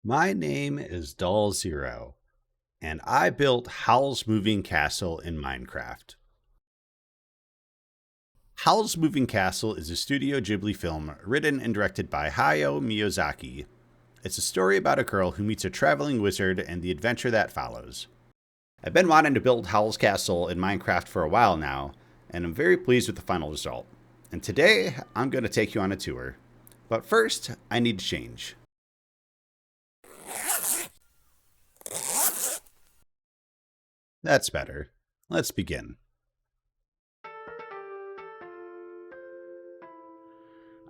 My name is Zero, and I built Howl's Moving Castle in Minecraft. Howl's Moving Castle is a Studio Ghibli film written and directed by Hayao Miyazaki. It's a story about a girl who meets a traveling wizard and the adventure that follows. I've been wanting to build Howl's Castle in Minecraft for a while now, and I'm very pleased with the final result. And today, I'm going to take you on a tour. But first, I need to change. That's better. Let's begin.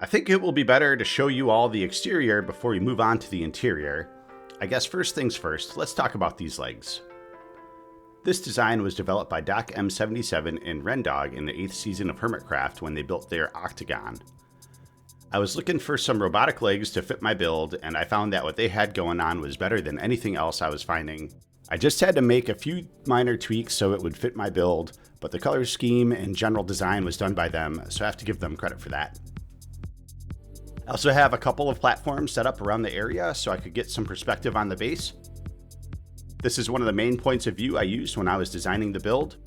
I think it will be better to show you all the exterior before we move on to the interior. I guess first things first, let's talk about these legs. This design was developed by Doc M77 and Rendog in the 8th season of Hermitcraft when they built their Octagon. I was looking for some robotic legs to fit my build, and I found that what they had going on was better than anything else I was finding. I just had to make a few minor tweaks so it would fit my build, but the color scheme and general design was done by them, so I have to give them credit for that. I also have a couple of platforms set up around the area so I could get some perspective on the base. This is one of the main points of view I used when I was designing the build.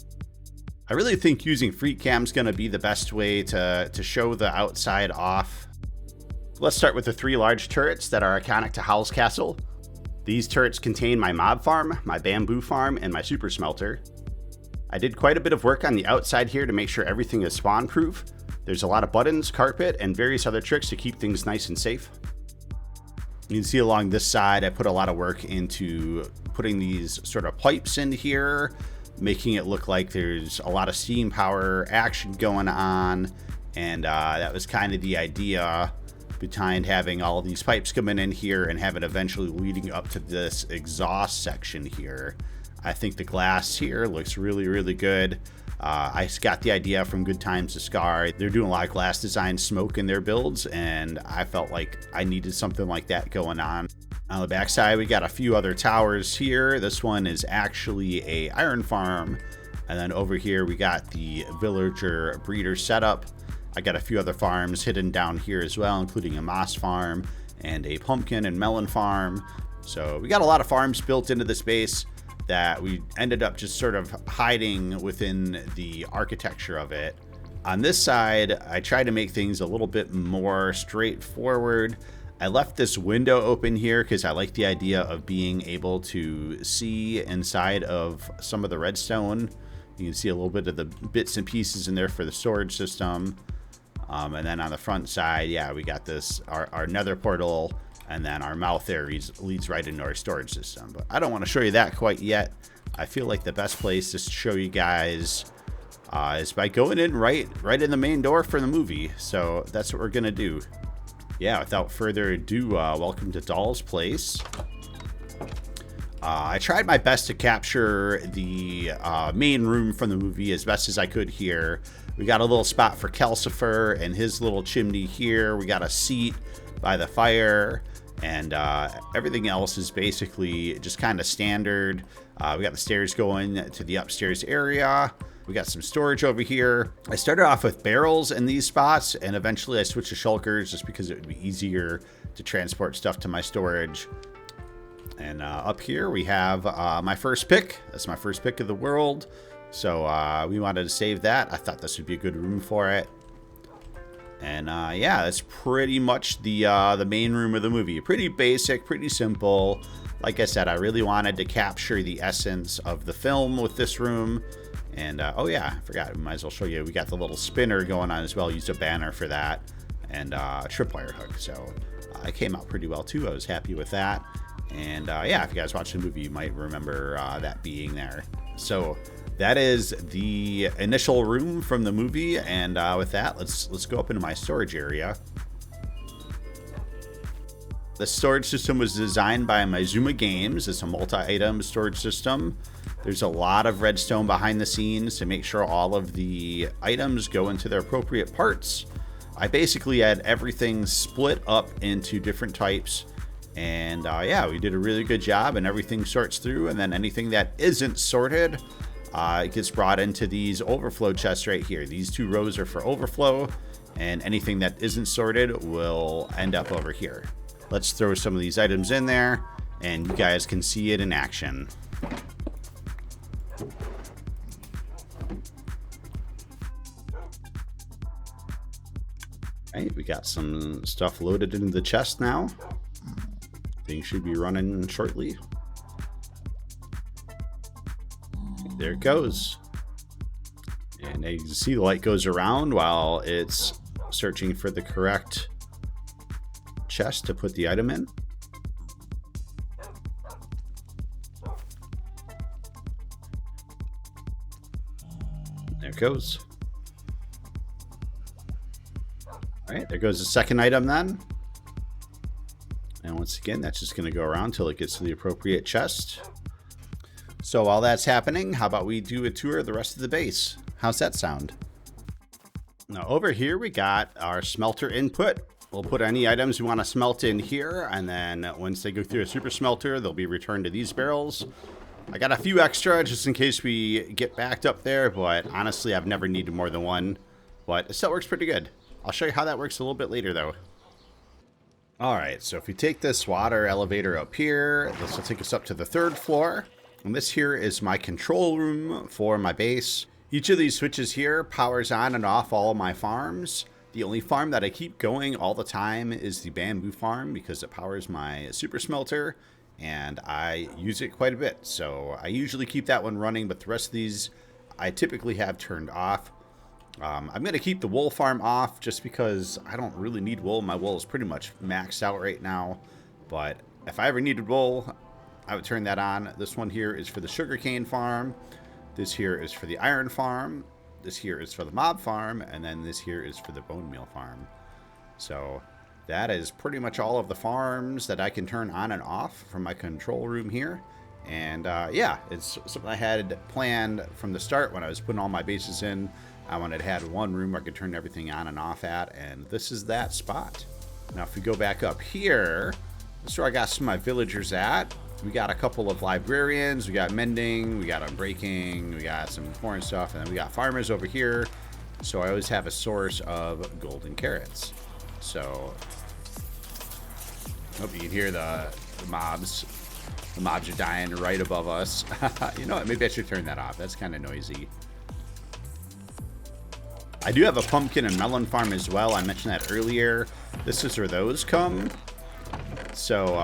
I really think using FreeCam is going to be the best way to show the outside off. Let's start with the 3 large turrets that are iconic to Howl's Castle. These turrets contain my mob farm, my bamboo farm, and my super smelter. I did quite a bit of work on the outside here to make sure everything is spawn proof. There's a lot of buttons, carpet, and various other tricks to keep things nice and safe. You can see along this side, I put a lot of work into putting these sort of pipes in here, making it look like there's a lot of steam power action going on. And that was kind of the idea behind having all of these pipes coming in here and have it eventually leading up to this exhaust section here. I think the glass here looks really, really good. I got the idea from Good Times to Scar. They're doing a lot of glass design smoke in their builds, and I felt like I needed something like that going on. On the backside, we got a few other towers here. This one is actually a iron farm. And then over here, we got the villager breeder setup. I got a few other farms hidden down here as well, including a moss farm and a pumpkin and melon farm. So we got a lot of farms built into this base that we ended up just sort of hiding within the architecture of it. On this side, I tried to make things a little bit more straightforward. I left this window open here because I like the idea of being able to see inside of some of the redstone. You can see a little bit of the bits and pieces in there for the storage system. And then on the front side, yeah, we got this, our nether portal, and then our mouth there leads right into our storage system. But I don't want to show you that quite yet. I feel like the best place to show you guys is by going in right in the main door for the movie. So that's what we're going to do. Yeah, without further ado, welcome to Doll's Place. I tried my best to capture the main room from the movie as best as I could here. We got a little spot for Calcifer and his little chimney here. We got a seat by the fire, and everything else is basically just kind of standard. We got the stairs going to the upstairs area. We got some storage over here. I started off with barrels in these spots, and eventually I switched to shulkers just because it would be easier to transport stuff to my storage. And up here we have my first pick. That's my first pick of the world. So we wanted to save that. I thought this would be a good room for it. And yeah, that's pretty much the main room of the movie. Pretty basic, pretty simple. Like I said, I really wanted to capture the essence of the film with this room. And oh yeah, I forgot. We might as well show you. We got the little spinner going on as well. Used a banner for that, and a tripwire hook. So it came out pretty well too. I was happy with that. And yeah, if you guys watch the movie, you might remember that being there. So that is the initial room from the movie. And with that, let's go up into my storage area. The storage system was designed by Mizuma Games. It's a multi-item storage system. There's a lot of redstone behind the scenes to make sure all of the items go into their appropriate parts. I basically had everything split up into different types. And yeah, we did a really good job, and everything sorts through. And then anything that isn't sorted gets brought into these overflow chests right here. These 2 rows are for overflow, and anything that isn't sorted will end up over here. let's throw some of these items in there and you guys can see it in action. All right, we got some stuff loaded into the chest now. Things should be running shortly. There it goes. And you can see the light goes around while it's searching for the correct chest to put the item in. There it goes. All right, there goes the second item then. And once again, that's just going to go around until it gets to the appropriate chest. So while that's happening, how about we do a tour of the rest of the base? How's that sound? Now over here, we got our smelter input. We'll put any items we want to smelt in here, and then once they go through a super smelter, they'll be returned to these barrels. I got a few extra just in case we get backed up there, but honestly, I've never needed more than one. But it still works pretty good. I'll show you how that works a little bit later, though. Alright, so if we take this water elevator up here, this will take us up to the 3rd floor. And this here is my control room for my base. Each of these switches here powers on and off all of my farms. The only farm that I keep going all the time is the bamboo farm because it powers my super smelter and I use it quite a bit. So I usually keep that one running, but the rest of these I typically have turned off. I'm going to keep the wool farm off just because I don't really need wool. My wool is pretty much maxed out right now, but if I ever needed wool, I would turn that on. This one here is for the sugarcane farm. This here is for the iron farm. This here is for the mob farm. And then this here is for the bone meal farm. So that is pretty much all of the farms that I can turn on and off from my control room here. And yeah, it's something I had planned from the start when I was putting all my bases in. I wanted to have one room where I could turn everything on and off at, and this is that spot. Now if we go back up here, this is where I got some of my villagers at. We got a couple of librarians, we got mending, we got unbreaking, we got some foreign stuff, and then we got farmers over here. So I always have a source of golden carrots. So hope you can hear the mobs. The mobs are dying right above us. You know what, maybe I should turn that off. That's kind of noisy. I do have a pumpkin and melon farm as well. I mentioned that earlier. This is where those come. So,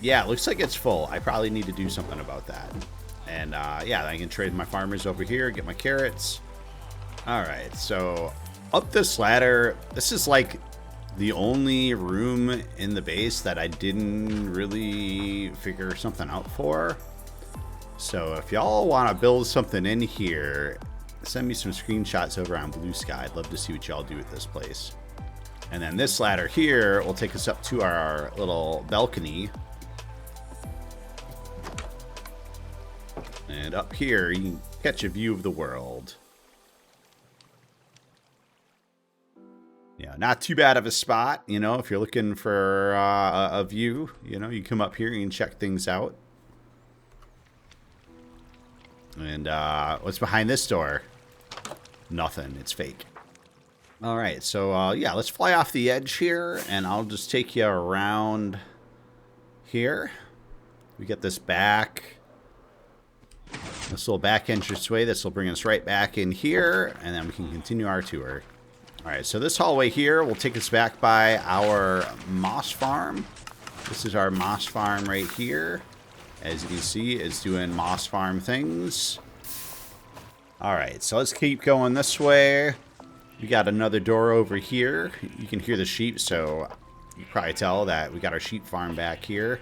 yeah, it looks like it's full. I probably need to do something about that. And, yeah, I can trade my farmers over here, get my carrots. All right, so up this ladder, this is like the only room in the base that I didn't really figure something out for. So if y'all want to build something in here, send me some screenshots over on Blue Sky. I'd love to see what y'all do with this place. And then this ladder here will take us up to our little balcony. And up here, you can catch a view of the world. Yeah, not too bad of a spot, you know, if you're looking for a view, you know, you come up here and you can check things out. And what's behind this door? Nothing. It's fake. All right, so yeah, let's fly off the edge here, and I'll just take you around here. We get this back. This little back entranceway. This will bring us right back in here, and then we can continue our tour. All right, so this hallway here will take us back by our moss farm. This is our moss farm right here. As you can see, it's doing moss farm things. All right, so let's keep going this way. We got another door over here. You can hear the sheep, so you can probably tell that we got our sheep farm back here.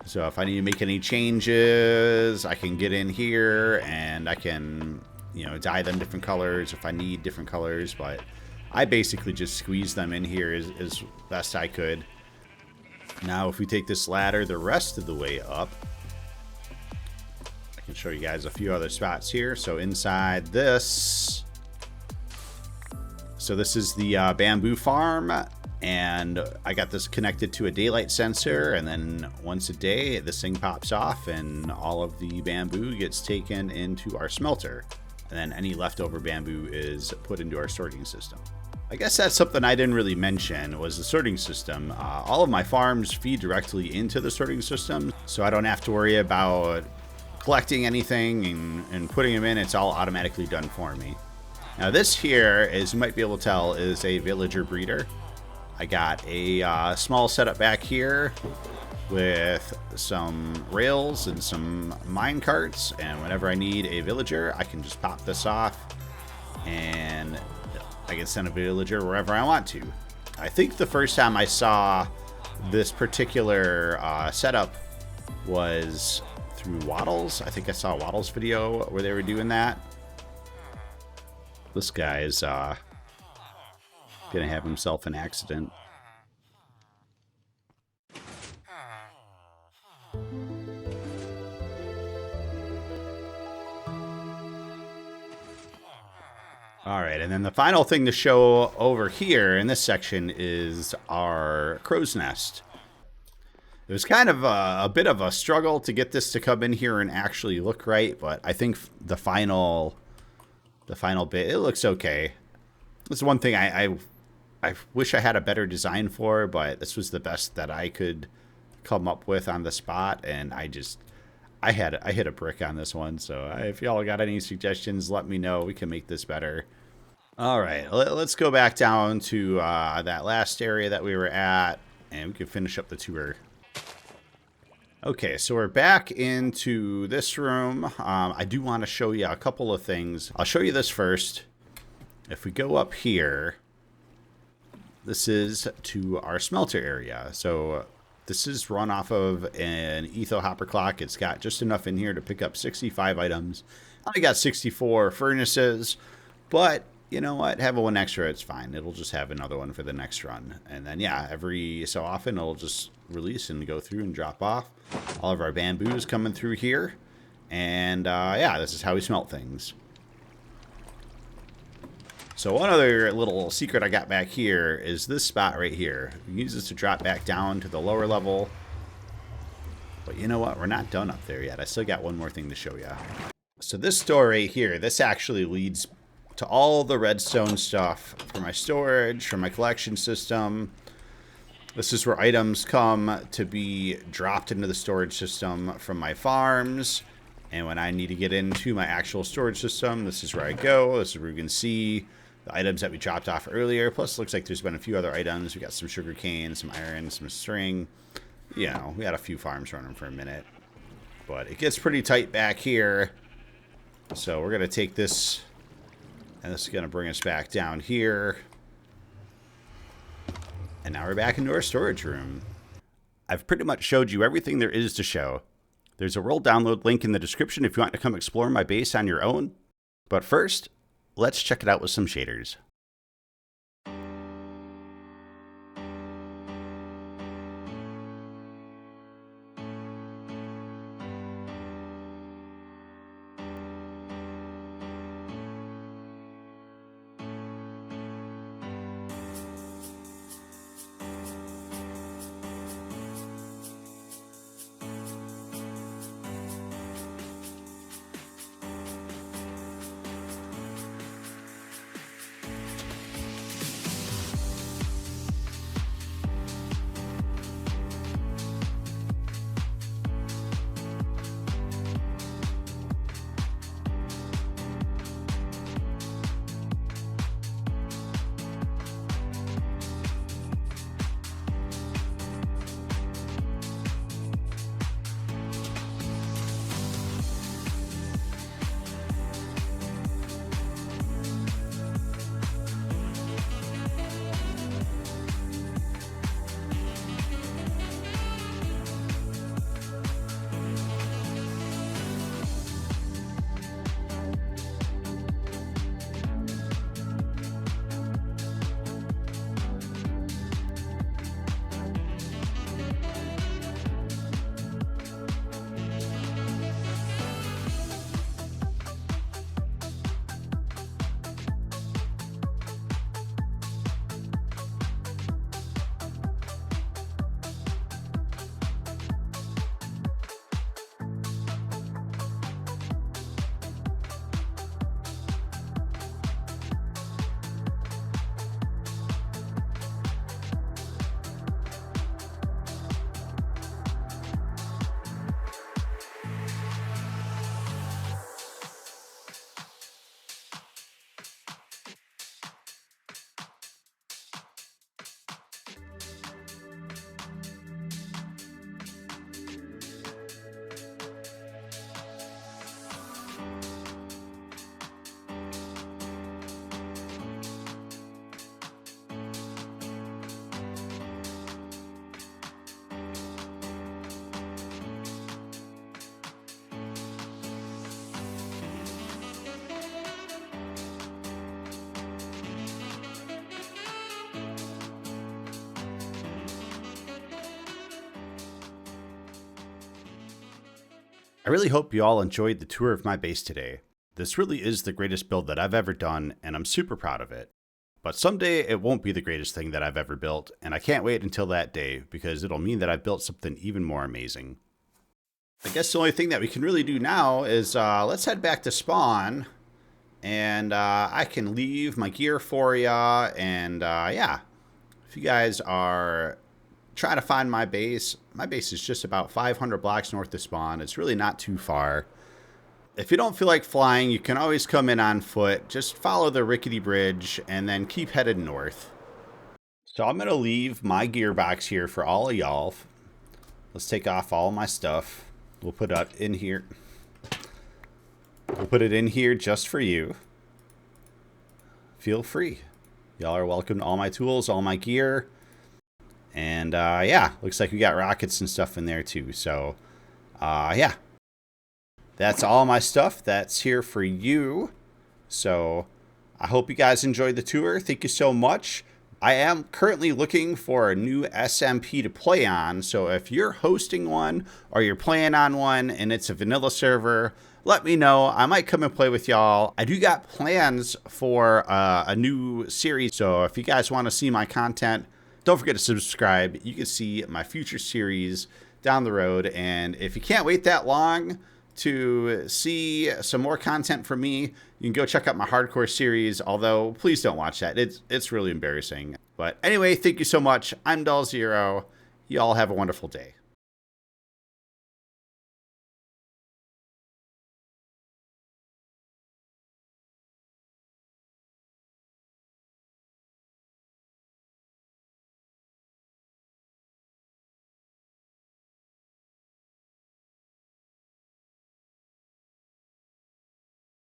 So if I need to make any changes, I can get in here and I can, you know, dye them different colors if I need different colors. But I basically just squeeze them in here as best I could. Now, if we take this ladder the rest of the way up, I can show you guys a few other spots here. So inside this, so this is the bamboo farm, and I got this connected to a daylight sensor, and then once a day this thing pops off and all of the bamboo gets taken into our smelter, and then any leftover bamboo is put into our sorting system. I guess that's something I didn't really mention was the sorting system. All of my farms feed directly into the sorting system, so I don't have to worry about collecting anything and putting them in. It's all automatically done for me. Now this here, as you might be able to tell, is a villager breeder. I got a small setup back here with some rails and some mine carts, and whenever I need a villager, I can just pop this off and I can send a villager wherever I want to. I think the first time I saw this particular setup was through Waddles. I think I saw a Waddles video where they were doing that. This guy is gonna have himself an accident. All right, and then the final thing to show over here in this section is our crow's nest. It was kind of a bit of a struggle to get this to come in here and actually look right, but I think the final bit, it looks okay. This is one thing I wish I had a better design for, but this was the best that I could come up with on the spot, and I hit a brick on this one. So if y'all got any suggestions, let me know. We can make this better. All right, let's go back down to that last area that we were at, and we can finish up the tour. Okay, so we're back into this room. I do want to show you a couple of things. I'll show you this first. If we go up here, this is to our smelter area. So this is run off of an etho hopper clock. It's got just enough in here to pick up 65 items. I got 64 furnaces, but you know what? Have one extra, it's fine. It'll just have another one for the next run. And then, yeah, every so often it'll just release and go through and drop off. All of our bamboos coming through here. And, yeah, this is how we smelt things. So one other little secret I got back here is this spot right here. We can use this to drop back down to the lower level. But you know what? We're not done up there yet. I still got one more thing to show you. So this door right here, this actually leads to all the redstone stuff for my storage, for my collection system. This is where items come to be dropped into the storage system from my farms. And when I need to get into my actual storage system, this is where I go. This is where you can see the items that we dropped off earlier. Plus, it looks like there's been a few other items. We got some sugar cane, some iron, some string. You know, we had a few farms running for a minute. But it gets pretty tight back here. So we're going to take this, and this is going to bring us back down here. And now we're back into our storage room. I've pretty much showed you everything there is to show. There's a world download link in the description if you want to come explore my base on your own. But first, let's check it out with some shaders. I really hope you all enjoyed the tour of my base today. This really is the greatest build that I've ever done, and I'm super proud of it. But someday it won't be the greatest thing that I've ever built, and I can't wait until that day, because it'll mean that I've built something even more amazing. I guess the only thing that we can really do now is let's head back to spawn, and I can leave my gear for ya, and yeah. If you guys are trying to find my base is just about 500 blocks north of spawn. It's really not too far. If you don't feel like flying, you can always come in on foot. Just follow the rickety bridge and then keep headed north. So I'm going to leave my gearbox here for all of y'all. Let's take off all my stuff. We'll put it in here. We'll put it in here just for you. Feel free. Y'all are welcome to all my tools, all my gear. And yeah, looks like we got rockets and stuff in there too. So yeah. That's all my stuff that's here for you. So I hope you guys enjoyed the tour. Thank you so much. I am currently looking for a new SMP to play on. So if you're hosting one or you're playing on one and it's a vanilla server, let me know. I might come and play with y'all. I do got plans for a new series. So if you guys want to see my content, don't forget to subscribe. You can see my future series down the road. And if you can't wait that long to see some more content from me, you can go check out my hardcore series, although please don't watch that. It's really embarrassing. But anyway, thank you so much. I'm DOLCraft. You all have a wonderful day.